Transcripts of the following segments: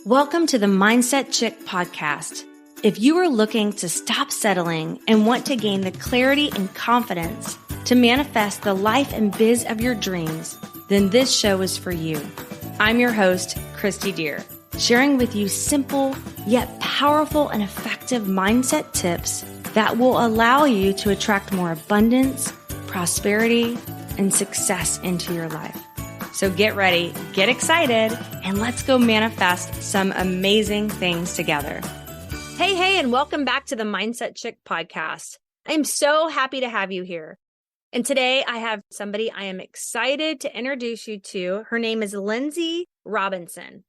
Welcome to the Mindset Chick podcast. If you are looking to stop settling and want to gain the clarity and confidence to manifest the life and biz of your dreams, then this show is for you. I'm your host, Kristi Deer, sharing with you simple yet powerful and effective mindset tips that will allow you to attract more abundance, prosperity, and success into your life. So get ready, get excited, and let's go manifest some amazing things together. Hey, and welcome back to the Mindset Chick podcast. I'm so happy to have you here. And today I have somebody I am excited to introduce you to. Her name is Lynnsey Robinson.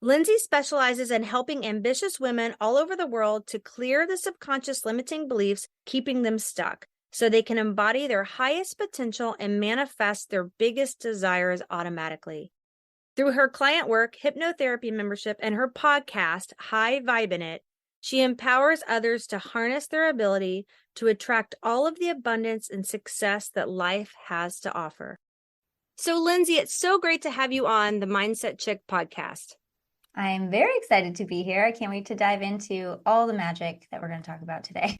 Lynnsey specializes in helping ambitious women all over the world to clear the subconscious limiting beliefs keeping them stuck, so they can embody their highest potential and manifest their biggest desires automatically. Through her client work, hypnotherapy membership, and her podcast, High Vibe in It, she empowers others to harness their ability to attract all of the abundance and success that life has to offer. So, Lynnsey, it's so great to have you on the Mindset Chick podcast. I'm very excited to be here. I can't wait to dive into all the magic that we're going to talk about today.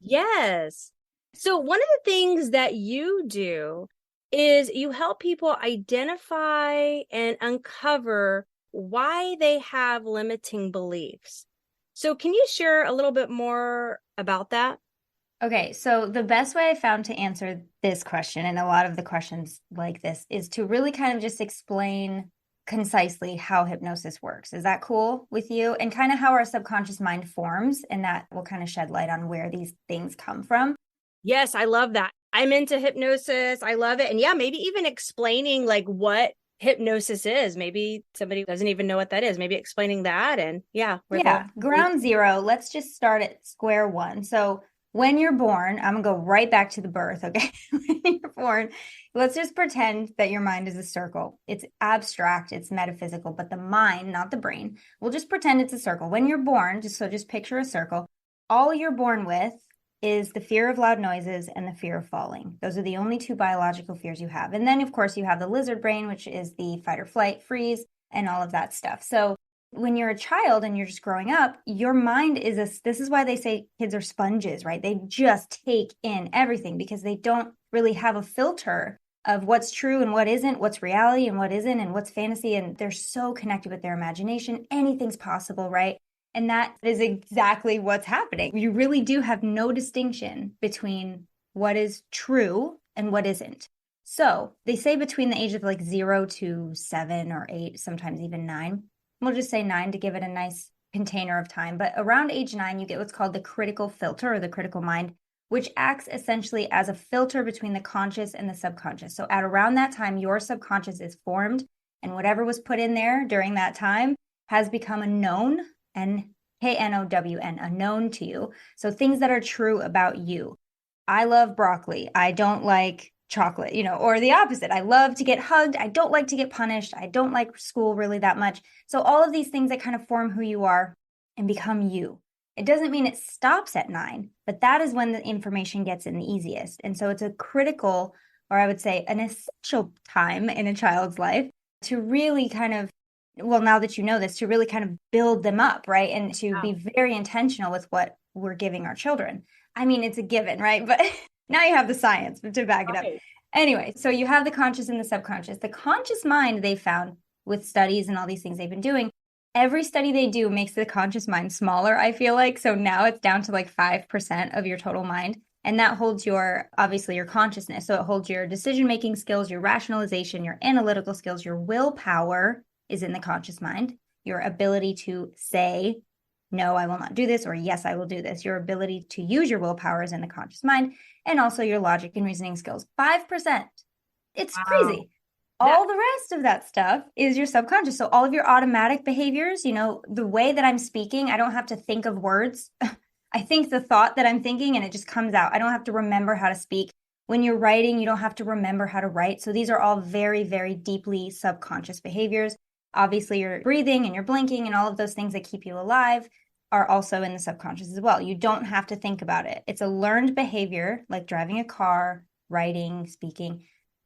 Yes. So one of the things that you do is you help people identify and uncover why they have limiting beliefs. So can you share a little bit more about that? Okay, so the best way I found to answer this question, and a lot of the questions like this, is to really kind of just explain concisely how hypnosis works. Is that cool with you? And kind of how our subconscious mind forms, and that will kind of shed light on where these things come from. Yes, I love that. I'm into hypnosis. I love it. And yeah, maybe even explaining like what hypnosis is. Maybe somebody doesn't even know what that is. Maybe explaining that. And Ground zero. Let's just start at square one. So when you're born, I'm going to go right back to the birth, okay? When you're born, let's just pretend that your mind is a circle. It's abstract, it's metaphysical, but the mind, not the brain, we'll just pretend it's a circle. When you're born, just picture a circle. All you're born with is the fear of loud noises and the fear of falling. Those are the only two biological fears you have. And then, of course, you have the lizard brain, which is the fight or flight, freeze, and all of that stuff. So when you're a child and you're just growing up, your mind this is why they say kids are sponges, right? They just take in everything because they don't really have a filter of what's true and what isn't, what's reality and what isn't, and what's fantasy. And they're so connected with their imagination. Anything's possible, right? And that is exactly what's happening. You really do have no distinction between what is true and what isn't. So they say between the age of like 0 to 7 or 8, sometimes even 9. We'll just say 9 to give it a nice container of time. But around age 9, you get what's called the critical filter or the critical mind, which acts essentially as a filter between the conscious and the subconscious. So at around that time, your subconscious is formed, and whatever was put in there during that time has become a known, K-N-O-W-N, a known to you. So things that are true about you. I love broccoli. I don't like chocolate, or the opposite. I love to get hugged. I don't like to get punished. I don't like school really that much. So all of these things that kind of form who you are and become you. It doesn't mean it stops at 9, but that is when the information gets in the easiest. And so it's a critical, or I would say an essential time in a child's life to really kind of, well, now that you know this, to really kind of build them up, right? And to be very intentional with what we're giving our children. I mean, it's a given, right? But now you have the science to back it up. Anyway, so you have the conscious and the subconscious. The conscious mind, they found with studies and all these things they've been doing, every study they do makes the conscious mind smaller, I feel like. So now it's down to like 5% of your total mind. And that holds obviously your consciousness. So it holds your decision-making skills, your rationalization, your analytical skills, your willpower is in the conscious mind. Your ability to say, no, I will not do this, or yes, I will do this. Your ability to use your willpower is in the conscious mind, and also your logic and reasoning skills. 5%. It's crazy. All the rest of that stuff is your subconscious. So all of your automatic behaviors, the way that I'm speaking, I don't have to think of words. I think the thought that I'm thinking and it just comes out. I don't have to remember how to speak. When you're writing, you don't have to remember how to write. So these are all very, very deeply subconscious behaviors. Obviously, your breathing and your blinking and all of those things that keep you alive are also in the subconscious as well. You don't have to think about it. It's a learned behavior, like driving a car, writing, speaking,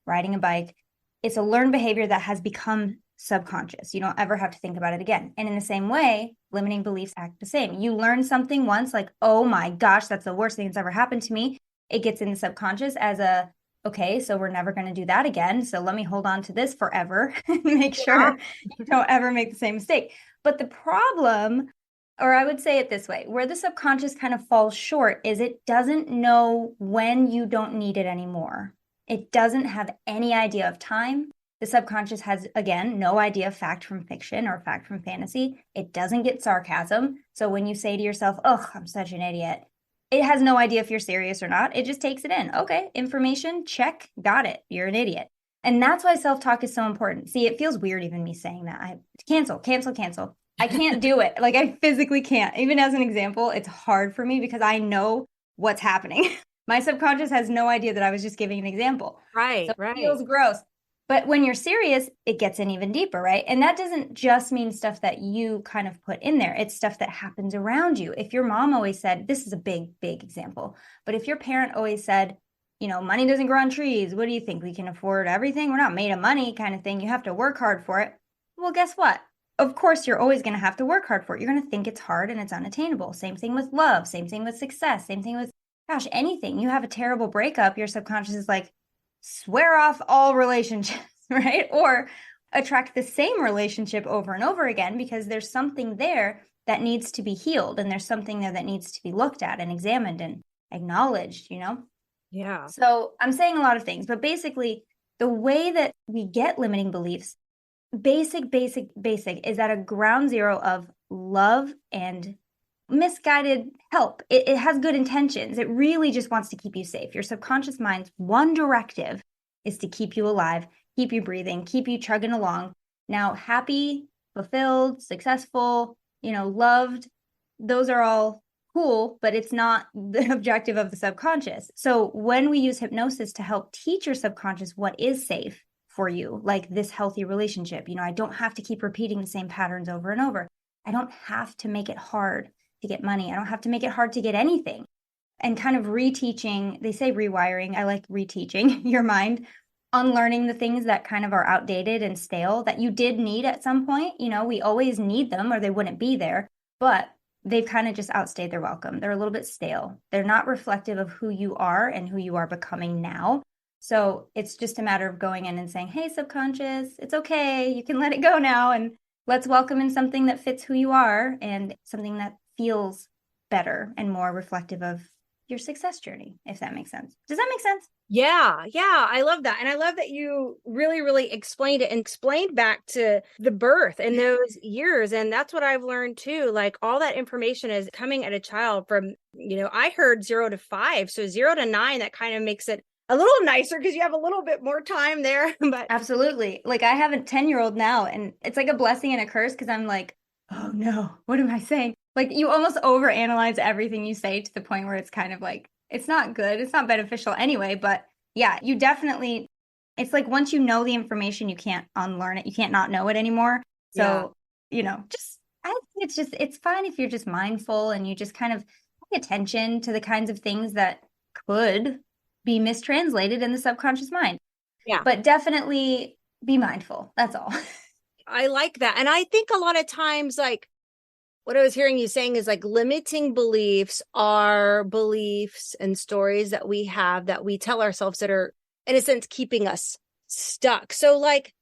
riding a bike. It's a learned behavior that has become subconscious. You don't ever have to think about it again. And in the same way, limiting beliefs act the same. You learn something once, like, oh my gosh, that's the worst thing that's ever happened to me. It gets in the subconscious as a, okay, so we're never going to do that again. So let me hold on to this forever and make sure you don't ever make the same mistake. But the problem, or I would say it this way, where the subconscious kind of falls short is it doesn't know when you don't need it anymore. It doesn't have any idea of time. The subconscious has, again, no idea of fact from fiction or fact from fantasy. It doesn't get sarcasm. So when you say to yourself, oh, I'm such an idiot, it has no idea if you're serious or not. It just takes it in. Okay, information, check, got it. You're an idiot. And that's why self-talk is so important. See, it feels weird even me saying that. Cancel. I can't do it. Like, I physically can't. Even as an example, it's hard for me because I know what's happening. My subconscious has no idea that I was just giving an example. Right, So right. it feels gross. But when you're serious, it gets in even deeper, right? And that doesn't just mean stuff that you kind of put in there. It's stuff that happens around you. If your mom always said, this is a big, big example, but if your parent always said, you know, money doesn't grow on trees. What do you think? We can afford everything? We're not made of money kind of thing. You have to work hard for it. Well, guess what? Of course, you're always going to have to work hard for it. You're going to think it's hard and it's unattainable. Same thing with love. Same thing with success. Same thing with, gosh, anything. You have a terrible breakup. Your subconscious is like, swear off all relationships, right? Or attract the same relationship over and over again because there's something there that needs to be healed. And there's something there that needs to be looked at and examined and acknowledged, you know? Yeah. So I'm saying a lot of things, but basically the way that we get limiting beliefs, basic is at a ground zero of love and misguided help. It has good intentions. It really just wants to keep you safe. Your subconscious mind's one directive is to keep you alive, keep you breathing, keep you chugging along. Now, happy, fulfilled, successful, you know, loved, those are all cool, but it's not the objective of the subconscious. So when we use hypnosis to help teach your subconscious what is safe for you, like this healthy relationship, you know, I don't have to keep repeating the same patterns over and over. I don't have to make it hard to get money. I don't have to make it hard to get anything. And kind of reteaching, they say rewiring, I like reteaching your mind, unlearning the things that kind of are outdated and stale that you did need at some point. You know, we always need them or they wouldn't be there, but they've kind of just outstayed their welcome. They're a little bit stale. They're not reflective of who you are and who you are becoming now. So it's just a matter of going in and saying, hey, subconscious, it's okay. You can let it go now. And let's welcome in something that fits who you are and something that feels better and more reflective of your success journey, if that makes sense. Does that make sense? Yeah. I love that. And I love that you really explained it and explained back to the birth and those years. And that's what I've learned too. Like all that information is coming at a child from, you know, I heard 0 to 5. So 0 to 9, that kind of makes it a little nicer because you have a little bit more time there. But absolutely. Like I have a 10-year-old now and it's like a blessing and a curse because I'm like, oh no, what am I saying? Like you almost overanalyze everything you say to the point where it's kind of like, it's not good. It's not beneficial anyway. But yeah, you definitely, it's like once you know the information, you can't unlearn it. You can't not know it anymore. So, you know, I think it's fine if you're just mindful and you just kind of pay attention to the kinds of things that could be mistranslated in the subconscious mind. Yeah. But definitely be mindful. That's all. I like that. And I think a lot of times, like, what I was hearing you saying is like limiting beliefs are beliefs and stories that we have that we tell ourselves that are, in a sense, keeping us stuck. So like,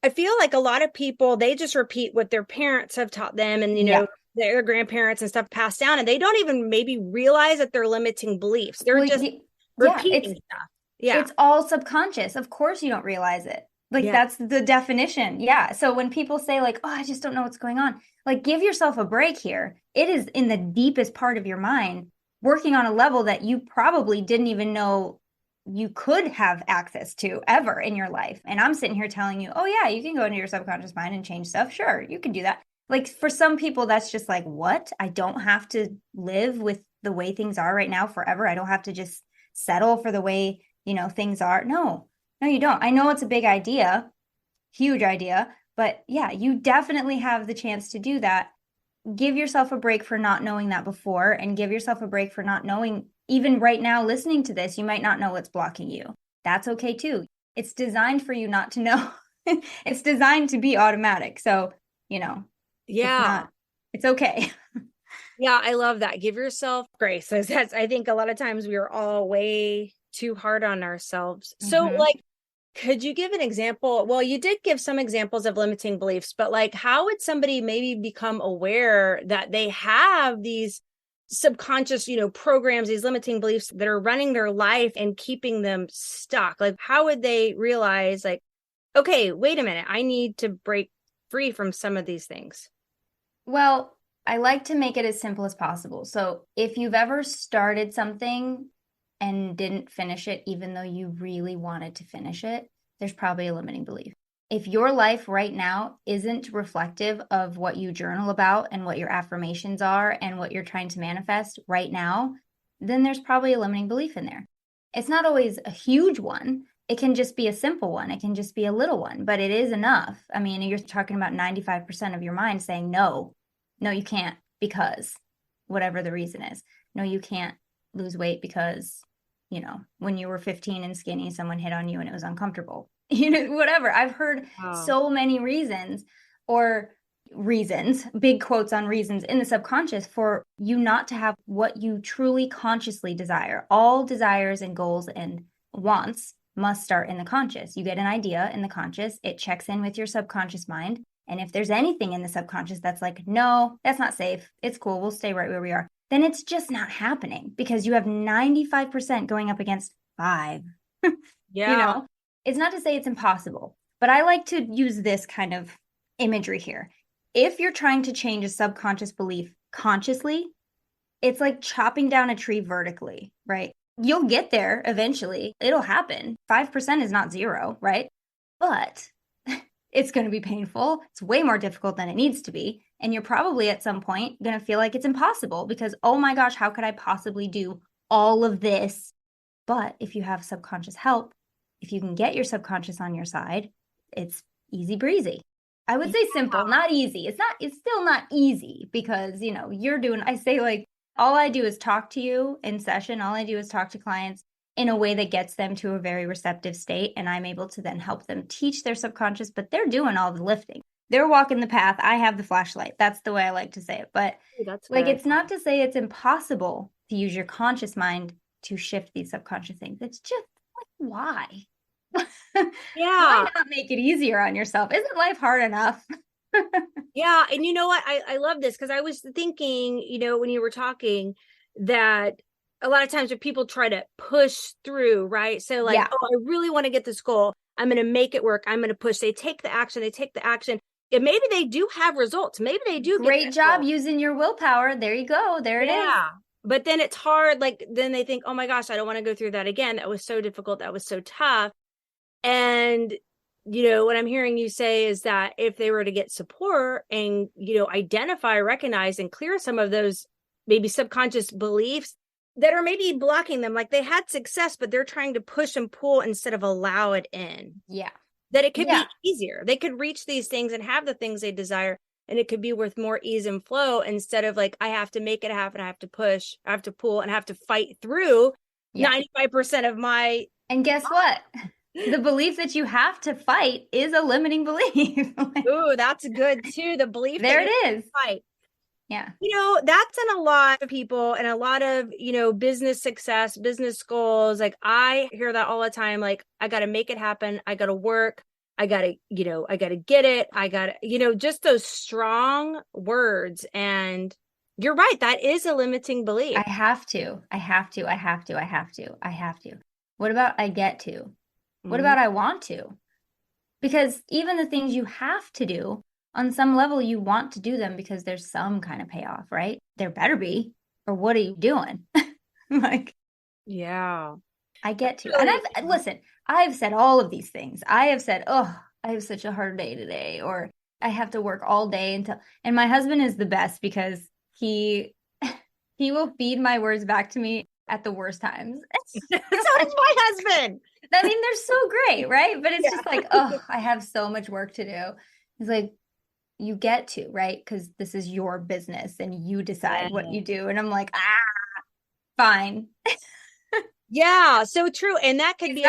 I feel like a lot of people, they just repeat what their parents have taught them and, you know, their grandparents and stuff passed down, and they don't even maybe realize that they're limiting beliefs. They're just repeating stuff. Yeah. It's all subconscious. Of course you don't realize it. Like that's the definition. Yeah. So when people say like, oh, I just don't know what's going on, like give yourself a break here. It is in the deepest part of your mind, working on a level that you probably didn't even know you could have access to ever in your life. And I'm sitting here telling you, oh yeah, you can go into your subconscious mind and change stuff. Sure, you can do that. Like for some people, that's just like, what? I don't have to live with the way things are right now forever. I don't have to just settle for the way, you know, things are. No, you don't. I know it's a big idea, huge idea, but yeah, you definitely have the chance to do that. Give yourself a break for not knowing that before, and give yourself a break for not knowing, even right now, listening to this, you might not know what's blocking you. That's okay too. It's designed for you not to know. It's designed to be automatic. So, Yeah. it's okay. Yeah, I love that. Give yourself grace. That's, I think a lot of times we are all way too hard on ourselves. So, Mhm. like, could you give an example? Well, you did give some examples of limiting beliefs, but like, how would somebody maybe become aware that they have these subconscious, programs, these limiting beliefs that are running their life and keeping them stuck? Like, how would they realize, like, okay, wait a minute, I need to break free from some of these things? Well, I like to make it as simple as possible. So if you've ever started something and didn't finish it, even though you really wanted to finish it, there's probably a limiting belief. If your life right now isn't reflective of what you journal about and what your affirmations are and what you're trying to manifest right now, then there's probably a limiting belief in there. It's not always a huge one. It can just be a simple one. It can just be a little one, but it is enough. I mean, you're talking about 95% of your mind saying, no, you can't because whatever the reason is. No, you can't lose weight because, when you were 15 and skinny, someone hit on you and it was uncomfortable. Whatever. I've heard so many reasons or reasons, big quotes on reasons in the subconscious for you not to have what you truly consciously desire. All desires and goals and wants must start in the conscious. You get an idea in the conscious, it checks in with your subconscious mind. And if there's anything in the subconscious that's like, no, that's not safe, it's cool, we'll stay right where we are, then it's just not happening because you have 95% going up against 5. Yeah. It's not to say it's impossible, but I like to use this kind of imagery here. If you're trying to change a subconscious belief consciously, it's like chopping down a tree vertically, right? You'll get there eventually. It'll happen. 5% is not 0, right? But it's going to be painful. It's way more difficult than it needs to be. And you're probably at some point going to feel like it's impossible because, oh my gosh, how could I possibly do all of this? But if you have subconscious help, if you can get your subconscious on your side, it's easy breezy. I would say simple, not easy. It's still not easy because, I say like, all I do is talk to you in session. All I do is talk to clients in a way that gets them to a very receptive state. And I'm able to then help them teach their subconscious, but they're doing all the lifting. They're walking the path. I have the flashlight. That's the way I like to say it. But it's not to say it's impossible to use your conscious mind to shift these subconscious things. It's just like, why? Yeah. Why not make it easier on yourself? Isn't life hard enough? Yeah. And you know what? I love this because I was thinking, when you were talking that a lot of times when people try to push through, right? So like, oh, I really want to get this goal. I'm going to make it work. I'm going to push. They take the action. And maybe they do have results. Maybe they do. Great job using your willpower. There you go. There it is. Yeah. But then it's hard. Like, then they think, oh my gosh, I don't want to go through that again. That was so difficult. That was so tough. And, what I'm hearing you say is that if they were to get support and, identify, recognize, and clear some of those maybe subconscious beliefs that are maybe blocking them, like they had success, but they're trying to push and pull instead of allow it in. Yeah. That it could be easier. They could reach these things and have the things they desire. And it could be with more ease and flow instead of like, I have to make it happen. I have to push, I have to pull, and I have to fight through 95% of my. And guess what? The belief that you have to fight is a limiting belief. Ooh, that's good too. The belief there it is. Fight. Yeah. That's in a lot of people and a lot of, business success, business goals. Like I hear that all the time. Like I got to make it happen. I got to work. I got to, I got to get it. I got to, just those strong words. And you're right. That is a limiting belief. I have to. What about I get to? What about I want to? Because even the things you have to do, on some level, you want to do them because there's some kind of payoff, right? There better be. Or what are you doing? Yeah. I get to. And I've said all of these things. I have said, oh, I have such a hard day today, or I have to work all day and my husband is the best because he will feed my words back to me at the worst times. So does my husband. I mean, they're so great, right? But it's just like, oh, I have so much work to do. He's like, you get to, right? Because this is your business and you decide what you do. And I'm like, fine. Yeah, so true. And that could be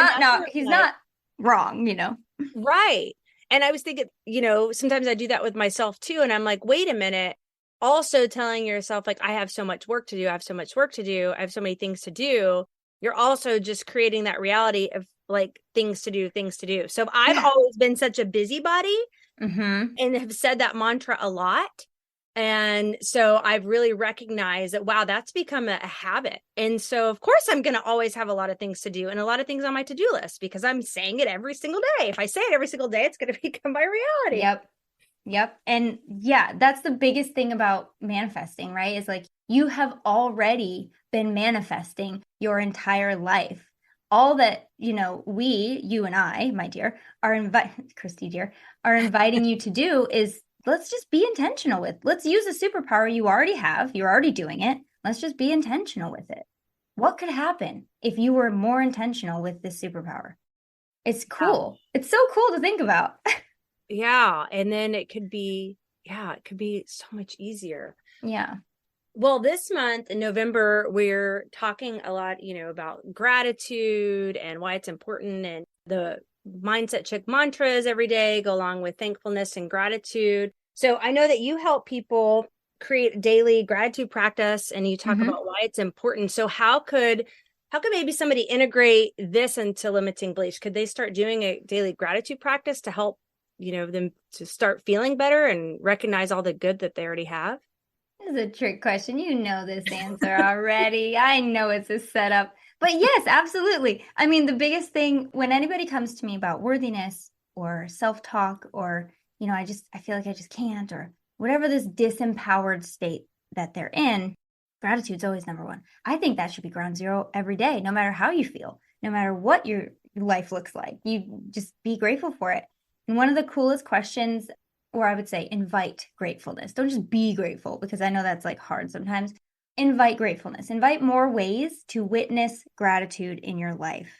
he's not wrong, Right. And I was thinking, sometimes I do that with myself too. And I'm like, wait a minute. Also telling yourself, like, I have so much work to do. I have so much work to do. I have so many things to do. You're also just creating that reality of like things to do, things to do. So I've always been such a busybody and have said that mantra a lot. And so I've really recognized that, wow, that's become a habit. And so, of course, I'm going to always have a lot of things to do and a lot of things on my to-do list because I'm saying it every single day. If I say it every single day, it's going to become my reality. Yep. And yeah, that's the biggest thing about manifesting, right? Is like you have already been manifesting your entire life. All that, you and I, my dear, Kristi dear, are inviting you to do is let's just be intentional let's use a superpower you already have. You're already doing it. Let's just be intentional with it. What could happen if you were more intentional with this superpower? It's cool. It's so cool to think about. Yeah. And then it could be so much easier. Yeah. Well, this month in November, we're talking a lot, about gratitude and why it's important, and the mindset check mantras every day go along with thankfulness and gratitude. So I know that you help people create a daily gratitude practice and you talk about why it's important. So how could maybe somebody integrate this into limiting beliefs? Could they start doing a daily gratitude practice to help, them to start feeling better and recognize all the good that they already have? This is a trick question. You know this answer already. I know it's a setup. But yes, absolutely. I mean, the biggest thing when anybody comes to me about worthiness or self-talk or, I feel like I just can't, or whatever this disempowered state that they're in, gratitude's always number one. I think that should be ground zero every day, no matter how you feel, no matter what your life looks like. You just be grateful for it. And one of the coolest questions, or I would say invite gratefulness. Don't just be grateful, because I know that's like hard sometimes. Invite gratefulness. Invite more ways to witness gratitude in your life.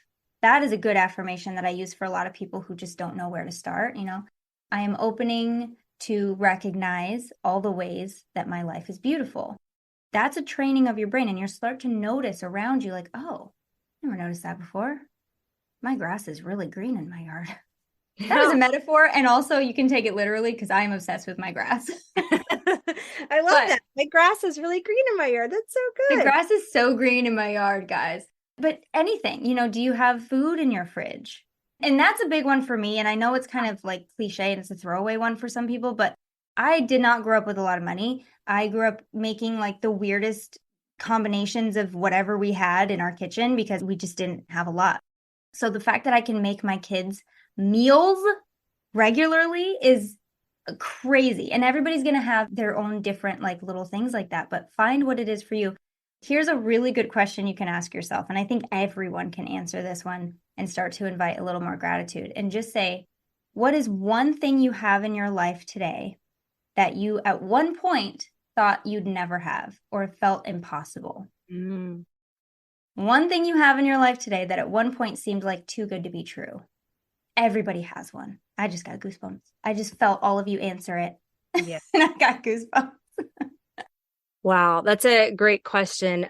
That is a good affirmation that I use for a lot of people who just don't know where to start. I am opening to recognize all the ways that my life is beautiful. That's a training of your brain, and you'll start to notice around you like, oh, I never noticed that before. My grass is really green in my yard. That was a metaphor, and also you can take it literally because I am obsessed with my grass. I love that. My grass is really green in my yard. That's so good. The grass is so green in my yard, guys. But anything, do you have food in your fridge? And that's a big one for me. And I know it's kind of like cliche and it's a throwaway one for some people, but I did not grow up with a lot of money. I grew up making like the weirdest combinations of whatever we had in our kitchen because we just didn't have a lot. So the fact that I can make my kids meals regularly is crazy. And everybody's going to have their own different like little things like that, but find what it is for you. Here's a really good question you can ask yourself. And I think everyone can answer this one and start to invite a little more gratitude and just say, what is one thing you have in your life today that you at one point thought you'd never have or felt impossible? One thing you have in your life today that at one point seemed like too good to be true. Everybody has one. I just got goosebumps. I just felt all of you answer it. Yeah. And I got goosebumps. Wow, that's a great question.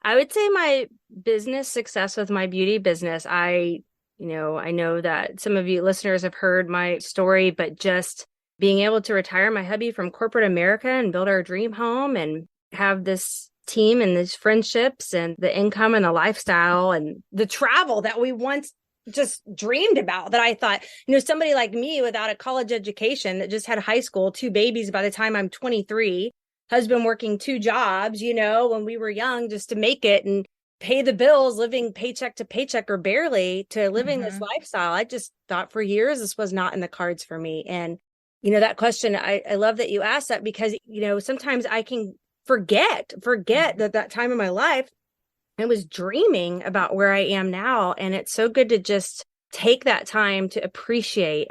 I would say my business success with my beauty business, I know that some of you listeners have heard my story, but just being able to retire my hubby from corporate America and build our dream home and have this team and these friendships and the income and the lifestyle and the travel that we once just dreamed about, that I thought, somebody like me without a college education that just had high school, 2 babies by the time I'm 23, husband working 2 jobs, when we were young, just to make it and pay the bills, living paycheck to paycheck or barely, to living this lifestyle. I just thought for years this was not in the cards for me. And, that question, I love that you asked that because, sometimes I can forget that time in my life, I was dreaming about where I am now. And it's so good to just take that time to appreciate.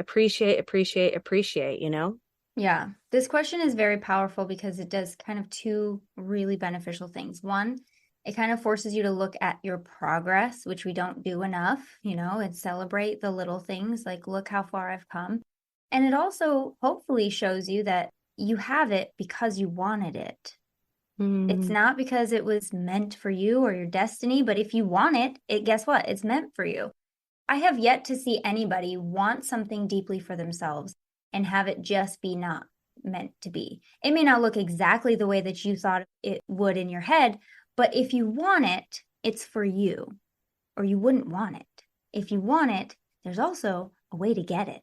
Yeah. This question is very powerful because it does kind of 2 really beneficial things. One, it kind of forces you to look at your progress, which we don't do enough, and celebrate the little things like, look how far I've come. And it also hopefully shows you that you have it because you wanted it. It's not because it was meant for you or your destiny, but if you want it, guess what? It's meant for you. I have yet to see anybody want something deeply for themselves and have it just be not meant to be. It may not look exactly the way that you thought it would in your head, but if you want it, it's for you, or you wouldn't want it. If you want it, there's also a way to get it.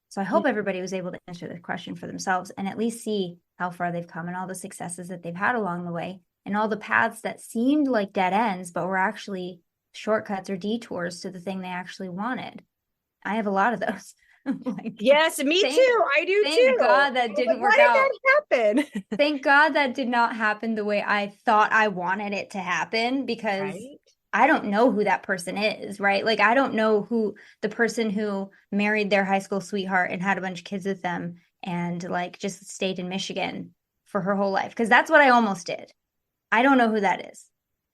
So I hope everybody was able to answer this question for themselves and at least see how far they've come and all the successes that they've had along the way and all the paths that seemed like dead ends, but were actually shortcuts or detours to the thing they actually wanted. I have a lot of those. Like, yes, me too. I do thank too. Thank God that didn't work out. Why did that happen? Thank God that did not happen the way I thought I wanted it to happen, because I don't know who that person is, right? Like, I don't know who the person who married their high school sweetheart and had a bunch of kids with them and like just stayed in Michigan for her whole life, because that's what I almost did. I don't know who that is.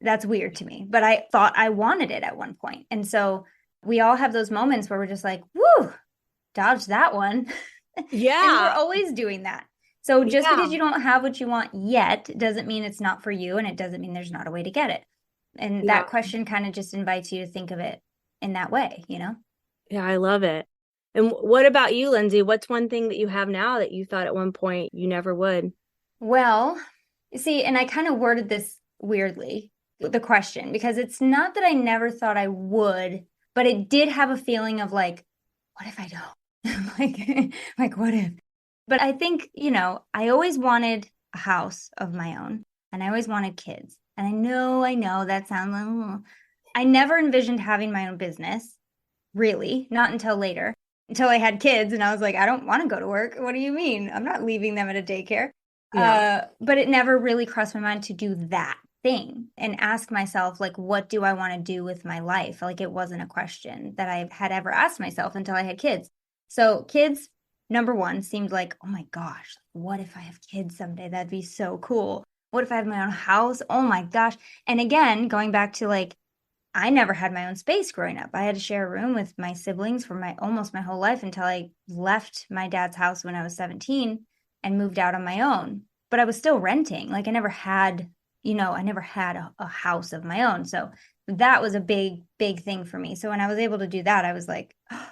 That's weird to me, but I thought I wanted it at one point. And so we all have those moments where we're just like, woo, dodge that one. Yeah. And we're always doing that. So just because you don't have what you want yet doesn't mean it's not for you, and it doesn't mean there's not a way to get it. And that question kind of just invites you to think of it in that way, you know? Yeah, I love it. And what about you, Lynnsey? What's one thing that you have now that you thought at one point you never would? Well, see, and I kind of worded this weirdly, the question, because it's not that I never thought I would, but it did have a feeling of like, what if I don't? like what if? But I think, you know, I always wanted a house of my own, and I always wanted kids. And I know that sounds like, I never envisioned having my own business, really, not until later, until I had kids. And I was like, I don't want to go to work. What do you mean? I'm not leaving them at a daycare. Yeah. But it never really crossed my mind to do that thing and ask myself, like, what do I want to do with my life? Like, it wasn't a question that I had ever asked myself until I had kids. So kids, number one, seemed like, oh my gosh, what if I have kids someday? That'd be so cool. What if I have my own house? Oh my gosh. And again, going back to like, I never had my own space growing up. I had to share a room with my siblings for almost my whole life until I left my dad's house when I was 17 and moved out on my own. But I was still renting. Like, I never had, a house of my own. So that was a big, big thing for me. So when I was able to do that, I was like, oh,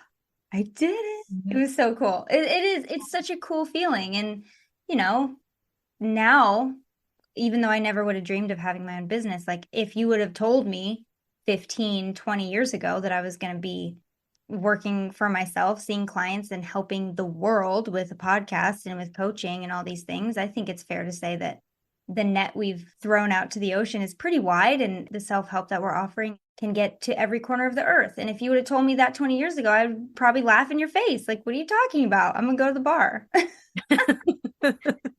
I did it. Mm-hmm. It was so cool. It's such a cool feeling. And, now, even though I never would have dreamed of having my own business, like, if you would have told me 15, 20 years ago that I was going to be working for myself, seeing clients and helping the world with a podcast and with coaching and all these things, I think it's fair to say that the net we've thrown out to the ocean is pretty wide, and the self-help that we're offering can get to every corner of the earth. And if you would have told me that 20 years ago, I'd probably laugh in your face. Like, what are you talking about? I'm going to go to the bar.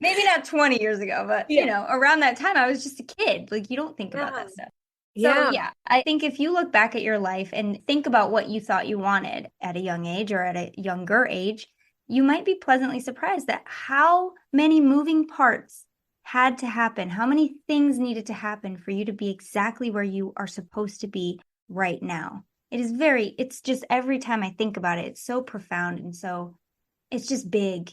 Maybe not 20 years ago, but around that time, I was just a kid. Like, you don't think about that stuff. So yeah, I think if you look back at your life and think about what you thought you wanted at a young age or at a younger age, you might be pleasantly surprised at how many moving parts had to happen, how many things needed to happen for you to be exactly where you are supposed to be right now. It's just every time I think about it, it's so profound. And so it's just big,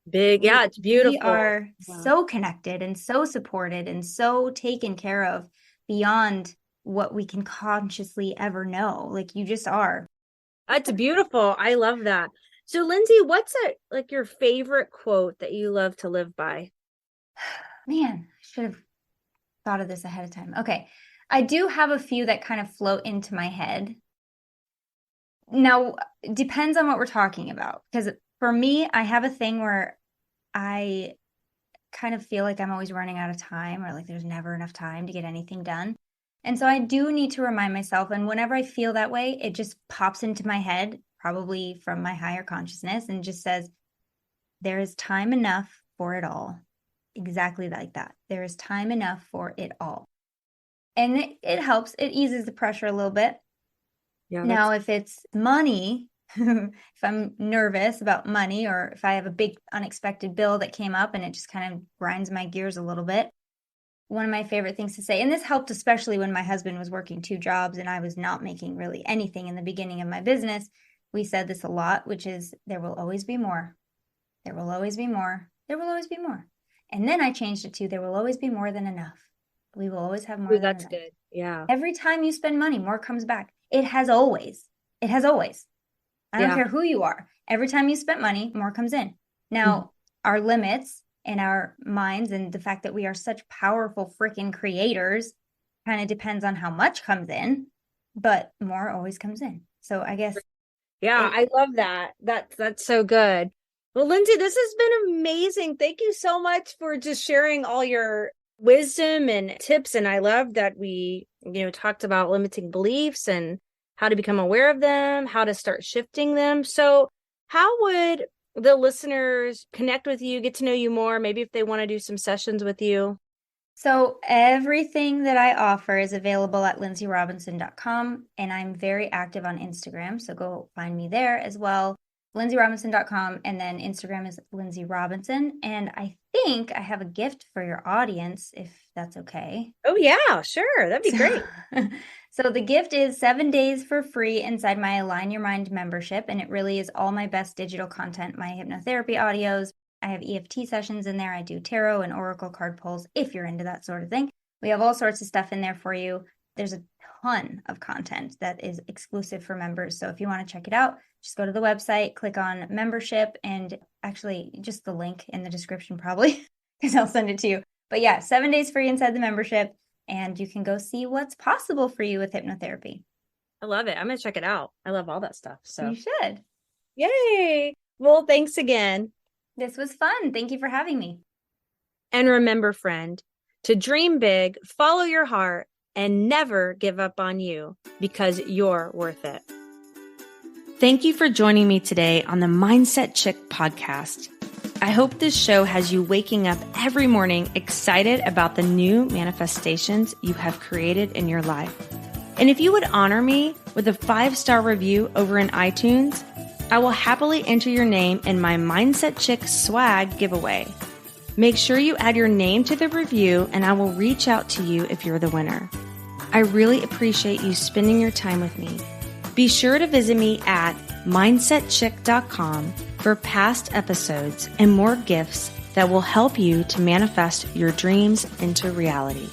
Big. Yeah, it's beautiful. We are so connected and so supported and so taken care of beyond what we can consciously ever know. Like, you just are. That's beautiful. I love that. So Lynnsey, what's your favorite quote that you love to live by? Man, I should have thought of this ahead of time. Okay. I do have a few that kind of float into my head. Now, it depends on what we're talking about. Because for me, I have a thing where I kind of feel like I'm always running out of time, or like there's never enough time to get anything done. And so I do need to remind myself. And whenever I feel that way, it just pops into my head, probably from my higher consciousness, and just says, there is time enough for it all. Exactly like that. There is time enough for it all. And it helps. It eases the pressure a little bit. Yeah, now, if it's money, if I'm nervous about money, or if I have a big unexpected bill that came up and it just kind of grinds my gears a little bit, one of my favorite things to say, and this helped especially when my husband was working 2 jobs and I was not making really anything in the beginning of my business, we said this a lot, which is, there will always be more. There will always be more. There will always be more. And then I changed it to, there will always be more than enough. We will always have more than enough. That's good. Yeah. Every time you spend money, more comes back. It has always. It has always. I don't Yeah. care who you are. Every time you spend money, more comes in. Now, our limits in our minds and the fact that we are such powerful freaking creators kind of depends on how much comes in, but more always comes in. So I guess. Yeah, I love that. That's so good. Well, Lynnsey, this has been amazing. Thank you so much for just sharing all your wisdom and tips. And I love that we, talked about limiting beliefs and how to become aware of them, how to start shifting them. So how would the listeners connect with you, get to know you more, maybe if they want to do some sessions with you? So everything that I offer is available at lynnseyrobinson.com, and I'm very active on Instagram, so go find me there as well. lynnseyrobinson.com, and then Instagram is Lynnsey Robinson. And I think I have a gift for your audience, if that's okay. Oh yeah, sure. That'd be great. So the gift is 7 days for free inside my Align Your Mind membership. And it really is all my best digital content, my hypnotherapy audios. I have EFT sessions in there. I do tarot and oracle card pulls if you're into that sort of thing. We have all sorts of stuff in there for you. There's a ton of content that is exclusive for members. So if you want to check it out, just go to the website, click on membership, and actually just the link in the description probably, because I'll send it to you. But yeah, 7 days free inside the membership, and you can go see what's possible for you with hypnotherapy. I love it. I'm going to check it out. I love all that stuff. So you should. Yay. Well, thanks again. This was fun. Thank you for having me. And remember, friend, to dream big, follow your heart, and never give up on you, because you're worth it. Thank you for joining me today on the Mindset Chick podcast. I hope this show has you waking up every morning excited about the new manifestations you have created in your life. And if you would honor me with a 5-star review over in iTunes, I will happily enter your name in my Mindset Chick swag giveaway. Make sure you add your name to the review, and I will reach out to you if you're the winner. I really appreciate you spending your time with me. Be sure to visit me at mindsetchick.com for past episodes and more gifts that will help you to manifest your dreams into reality.